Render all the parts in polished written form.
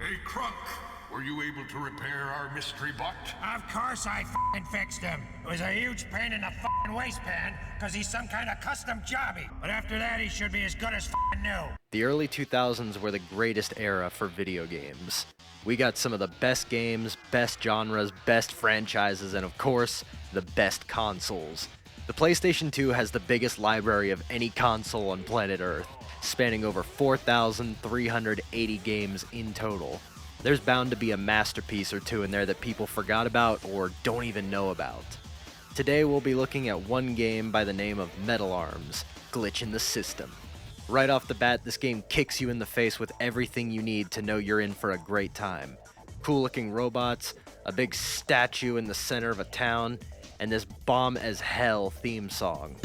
Hey, Crunk, were you able to repair our mystery bot? Of course I f***ing fixed him. It was a huge pain in the f***ing waistband, because he's some kind of custom jobby. But after that, he should be as good as f***ing new. The early 2000s were the greatest era for video games. We got some of the best games, best genres, best franchises, and of course, the best consoles. The PlayStation 2 has the biggest library of any console on planet Earth, spanning over 4,380 games in total. There's bound to be a masterpiece or two in there that people forgot about or don't even know about. Today we'll be looking at one game by the name of Metal Arms, Glitch in the System. Right off the bat, this game kicks you in the face with everything you need to know you're in for a great time. Cool looking robots, a big statue in the center of a town, and this bomb as hell theme song.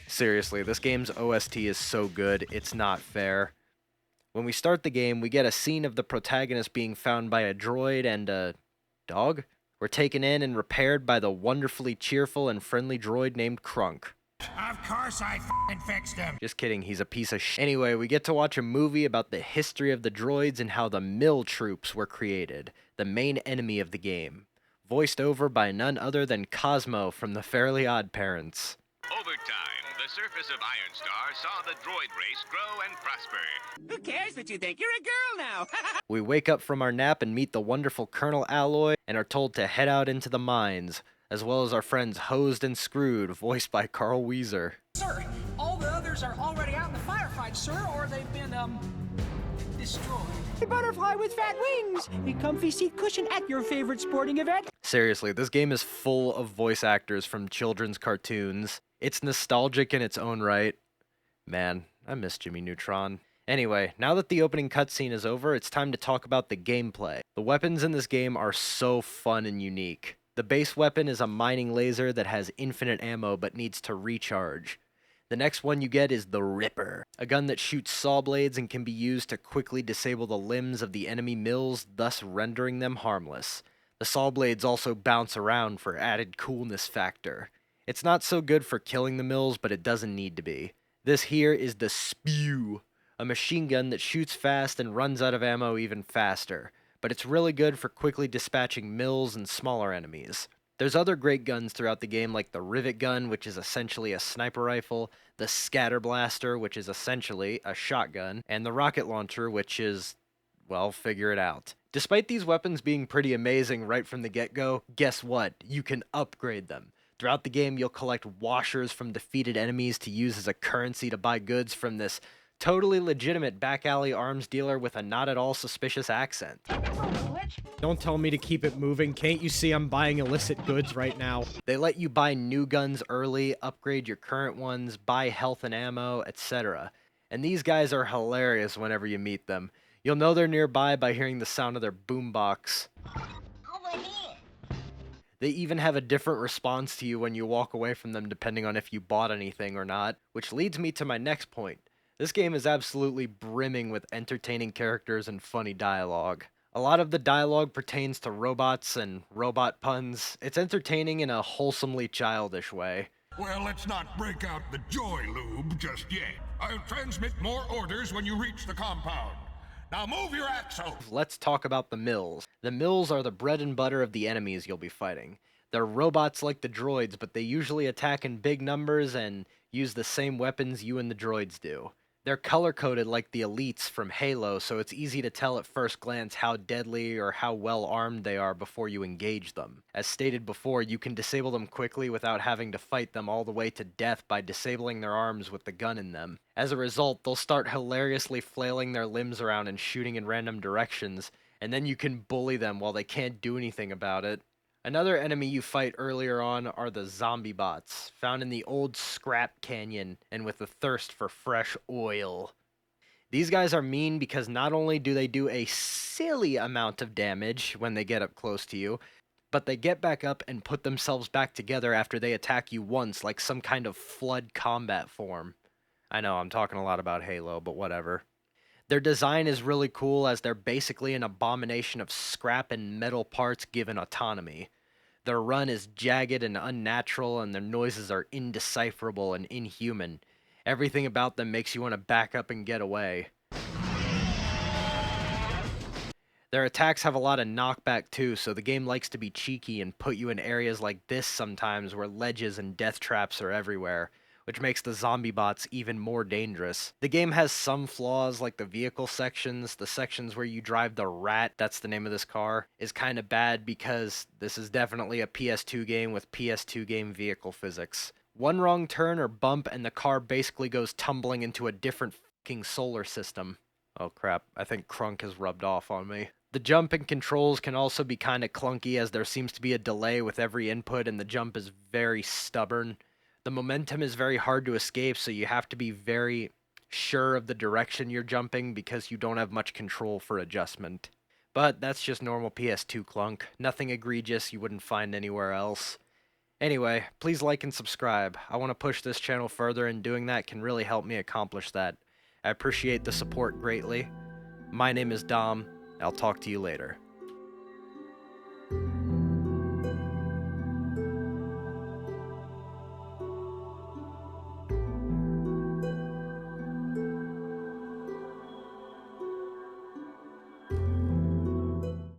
Seriously, this game's OST is so good, it's not fair. When we start the game, we get a scene of the protagonist being found by a droid and a dog. We're taken in and repaired by the wonderfully cheerful and friendly droid named Crunk. Of course I f***ing fixed him. Just kidding, he's a piece of shit. Anyway, we get to watch a movie about the history of the droids and how the Mill Troops were created, the main enemy of the game. Voiced over by none other than Cosmo from the Fairly Odd Parents. Over time, the surface of Ironstar saw the droid race grow and prosper. Who cares that you think you're a girl now? We wake up from our nap and meet the wonderful Colonel Alloy and are told to head out into the mines, as well as our friends Hosed and Screwed, voiced by Carl Weezer. Sir, all the others are already out in the firefight, sir, or they've been, destroyed. A butterfly with fat wings. A comfy seat cushion at your favorite sporting event. Seriously, this game is full of voice actors from children's cartoons. It's nostalgic in its own right. Man, I miss Jimmy Neutron. Anyway, now that the opening cutscene is over, it's time to talk about the gameplay. The weapons in this game are so fun and unique. The base weapon is a mining laser that has infinite ammo but needs to recharge. The next one you get is the Ripper, a gun that shoots saw blades and can be used to quickly disable the limbs of the enemy mills, thus rendering them harmless. The saw blades also bounce around for added coolness factor. It's not so good for killing the mills, but it doesn't need to be. This here is the Spew, a machine gun that shoots fast and runs out of ammo even faster, but it's really good for quickly dispatching mills and smaller enemies. There's other great guns throughout the game like the Rivet Gun, which is essentially a sniper rifle, the Scatter Blaster, which is essentially a shotgun, and the Rocket Launcher, which is, well, figure it out. Despite these weapons being pretty amazing right from the get-go, guess what? You can upgrade them. Throughout the game, you'll collect washers from defeated enemies to use as a currency to buy goods from this totally legitimate back alley arms dealer with a not at all suspicious accent. Don't tell me to keep it moving. Can't you see I'm buying illicit goods right now? They let you buy new guns early, upgrade your current ones, buy health and ammo, etc. And these guys are hilarious whenever you meet them. You'll know they're nearby by hearing the sound of their boombox. They even have a different response to you when you walk away from them depending on if you bought anything or not, which leads me to my next point. This game is absolutely brimming with entertaining characters and funny dialogue. A lot of the dialogue pertains to robots and robot puns. It's entertaining in a wholesomely childish way. Well, let's not break out the joy lube just yet. I'll transmit more orders when you reach the compound. Now move your axle! Let's talk about the mills. The mills are the bread and butter of the enemies you'll be fighting. They're robots like the droids, but they usually attack in big numbers and use the same weapons you and the droids do. They're color-coded like the elites from Halo, so it's easy to tell at first glance how deadly or how well armed they are before you engage them. As stated before, you can disable them quickly without having to fight them all the way to death by disabling their arms with the gun in them. As a result, they'll start hilariously flailing their limbs around and shooting in random directions, and then you can bully them while they can't do anything about it. Another enemy you fight earlier on are the zombie bots, found in the old scrap canyon and with a thirst for fresh oil. These guys are mean because not only do they do a silly amount of damage when they get up close to you, but they get back up and put themselves back together after they attack you once like some kind of flood combat form. I know, I'm talking a lot about Halo, but whatever. Their design is really cool as they're basically an abomination of scrap and metal parts given autonomy. Their run is jagged and unnatural, and their noises are indecipherable and inhuman. Everything about them makes you want to back up and get away. Their attacks have a lot of knockback too, so the game likes to be cheeky and put you in areas like this sometimes where ledges and death traps are everywhere, which makes the zombie bots even more dangerous. The game has some flaws like the vehicle sections. The sections where you drive the Rat, that's the name of this car, is kind of bad because this is definitely a PS2 game with PS2 game vehicle physics. One wrong turn or bump and the car basically goes tumbling into a different fucking solar system. Oh crap, I think Crunk has rubbed off on me. The jump and controls can also be kind of clunky as there seems to be a delay with every input and the jump is very stubborn. The momentum is very hard to escape, so you have to be very sure of the direction you're jumping because you don't have much control for adjustment. But that's just normal PS2 clunk. Nothing egregious you wouldn't find anywhere else. Anyway, please like and subscribe. I want to push this channel further, and doing that can really help me accomplish that. I appreciate the support greatly. My name is Dom. I'll talk to you later.